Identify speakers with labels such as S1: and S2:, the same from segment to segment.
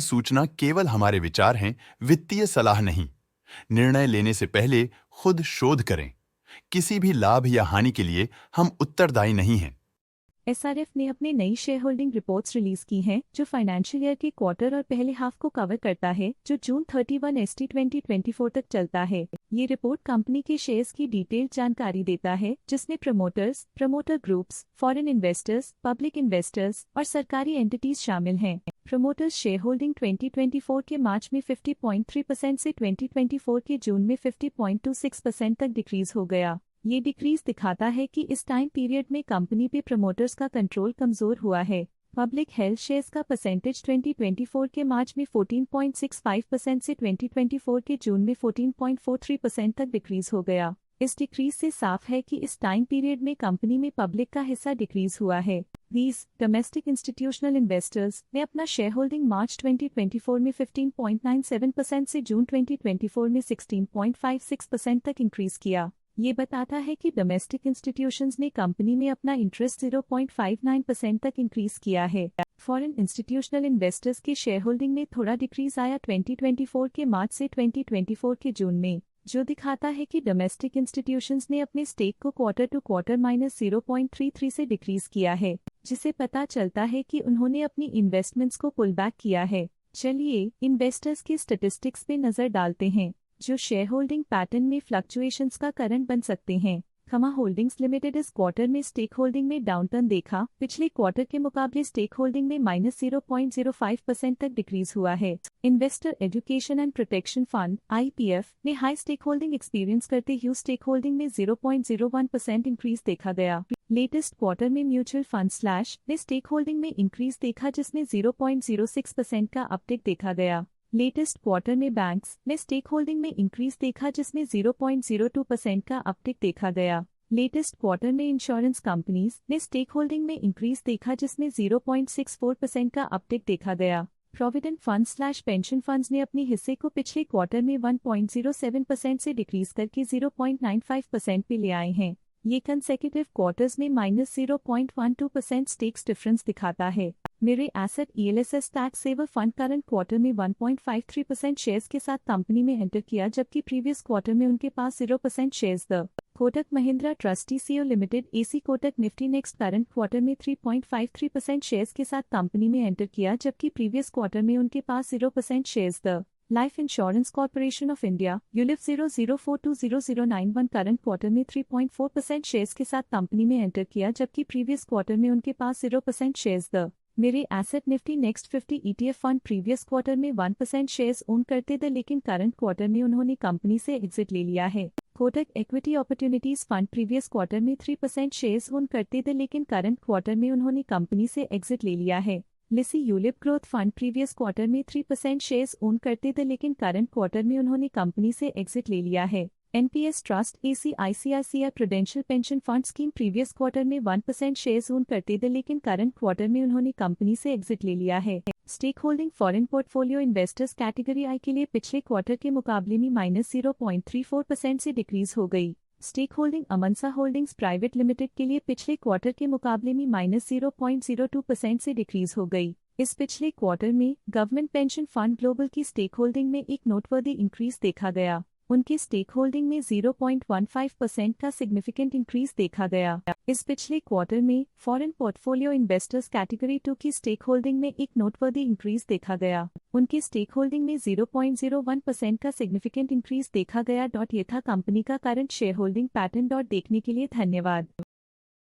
S1: सूचना केवल हमारे विचार हैं, वित्तीय सलाह नहीं। निर्णय लेने से पहले खुद शोध करें। किसी भी लाभ या हानि के लिए हम उत्तरदायी नहीं हैं।
S2: एसआरएफ ने अपनी नई शेयर होल्डिंग रिपोर्ट्स रिलीज की हैं, जो फाइनेंशियल ईयर के क्वार्टर और पहले हाफ को कवर करता है, जो जून 31 एसटी 2024 तक चलता है। ये रिपोर्ट कंपनी के शेयर्स की डिटेल्ड जानकारी देता है, जिसमें promoters, promoter groups, foreign investors, public investors और सरकारी एंटिटीज शामिल हैं। प्रमोटर्स शेयर होल्डिंग 2024 के मार्च में 50.3% से 2024 के जून में 50.26% तक डिक्रीज हो गया। ये डिक्रीज दिखाता है कि इस टाइम पीरियड में कंपनी पे प्रमोटर्स का कंट्रोल कमजोर हुआ है। पब्लिक हेल्थ शेयर्स का परसेंटेज 2024 के मार्च में 14.65% से 2024 के जून में 14.43% तक डिक्रीज हो गया। इस डिक्रीज से साफ है कि इस टाइम पीरियड में कंपनी में पब्लिक का हिस्सा डिक्रीज हुआ है। दीज डोमेस्टिक इंस्टीट्यूशनल इन्वेस्टर्स ने अपना शेयर होल्डिंग मार्च 2024 में 15.97% से जून 2024 में 16.56% तक इंक्रीज किया। ये बताता है कि डोमेस्टिक इंस्टीट्यूशंस ने कंपनी में अपना इंटरेस्ट 0.59% तक इंक्रीज किया है। फॉरेन इंस्टीट्यूशनल इन्वेस्टर्स की शेयर होल्डिंग में थोड़ा डिक्रीज आया 2024 के मार्च से 2024 के जून में, जो दिखाता है कि डोमेस्टिक इंस्टीट्यूशंस ने अपने स्टेक को क्वार्टर टू क्वार्टर -0.33 से डिक्रीज किया है, जिसे पता चलता है कि उन्होंने अपनी इन्वेस्टमेंट्स को पुल बैक किया है। चलिए इन्वेस्टर्स की स्टैटिस्टिक्स पे नजर डालते हैं, जो शेयर होल्डिंग पैटर्न में फ्लक्चुएशंस का कारण बन सकते हैं। खमा होल्डिंग्स लिमिटेड इस क्वार्टर में स्टेक होल्डिंग में डाउनटर्न देखा। पिछले क्वार्टर के मुकाबले स्टेक होल्डिंग में -0.05% तक डिक्रीज हुआ है। Investor education and protection fund (IPF) ने हाई स्टेक होल्डिंग एक्सपीरियंस करते हुए स्टेक होल्डिंग में 0.01% इंक्रीज देखा गया। लेटेस्ट क्वार्टर में म्यूचुअल फंड स्लैश ने स्टेक होल्डिंग में इंक्रीज देखा, जिसमें 0.06% का अपटिक देखा गया। लेटेस्ट क्वार्टर में बैंक्स ने स्टेक होल्डिंग में इंक्रीज देखा, जिसमें 0.02% का अपटिक देखा गया। लेटेस्ट क्वार्टर में इंश्योरेंस कंपनीज ने स्टेक होल्डिंग में इंक्रीज देखा, जिसमें 0.64% का अपटिक देखा गया। Provident fund slash pension funds ने अपने हिस्से को पिछले क्वार्टर में 1.07% से डिक्रीज करके 0.95% पे ले आए हैं। ये कंसेक्यूटिव क्वार्टर्स में -0.12% स्टेक्स डिफरेंस दिखाता है। मेरे asset ELSS tax saver fund current quarter में 1.53% शेयर्स के साथ कंपनी में एंटर किया, जबकि प्रीवियस क्वार्टर में उनके पास 0% shares the Kotak Mahindra trustee CO limited AC Kotak Nifty next current quarter में 3.53% शेयर्स के साथ कंपनी में एंटर किया, जबकि प्रीवियस क्वार्टर में उनके पास 0% shares the life insurance corporation of India ULIP 00420091 current quarter में 3.4% शेयर्स के साथ कंपनी में एंटर किया, जबकि प्रीवियस क्वार्टर में उनके पास 0% शेयर्स द मेरे asset Nifty next 50 ETF fund previous quarter में 1% शेयर्स ओन करते थे, लेकिन करंट क्वार्टर में उन्होंने कंपनी से एग्जिट ले लिया है। Kotak equity opportunities fund previous quarter में 3% शेयर्स ओन करते थे, लेकिन करंट क्वार्टर में उन्होंने कंपनी से एग्जिट ले लिया है। LIC ULIP growth fund previous quarter में 3% शेयर्स ओन करते थे, लेकिन करंट क्वार्टर में उन्होंने कंपनी से एग्जिट ले लिया है। NPS trust ACICI prudential pension fund scheme previous quarter में 1% शेयर्स ओन करते थे, लेकिन करंट क्वार्टर में उन्होंने कंपनी से एग्जिट ले लिया है। Stake holding foreign portfolio investors category I के लिए पिछले क्वार्टर के मुकाबले में -0.34% से डिक्रीज हो गई। Stake holding Amansa holdings private limited के लिए पिछले क्वार्टर के मुकाबले में -0.02% से डिक्रीज हो गई। इस पिछले क्वार्टर में गवर्नमेंट पेंशन फंड ग्लोबल की स्टेक होल्डिंग में एक नोटवर्दी इंक्रीज देखा गया। उनके स्टेक होल्डिंग में 0.15% का सिग्निफिकेंट इंक्रीज देखा गया। इस पिछले क्वार्टर में फॉरेन पोर्टफोलियो इन्वेस्टर्स कैटेगरी 2 की स्टेक होल्डिंग में एक नोटवर्दी इंक्रीज देखा गया। उनकी स्टेक होल्डिंग में 0.01% का सिग्निफिकेंट इंक्रीज देखा गया। ये था कंपनी का करंट शेयर होल्डिंग पैटर्न। देखने के लिए धन्यवाद।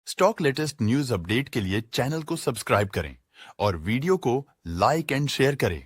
S1: स्टॉक लेटेस्ट न्यूज अपडेट के लिए चैनल को सब्सक्राइब करें और वीडियो को लाइक एंड शेयर करें।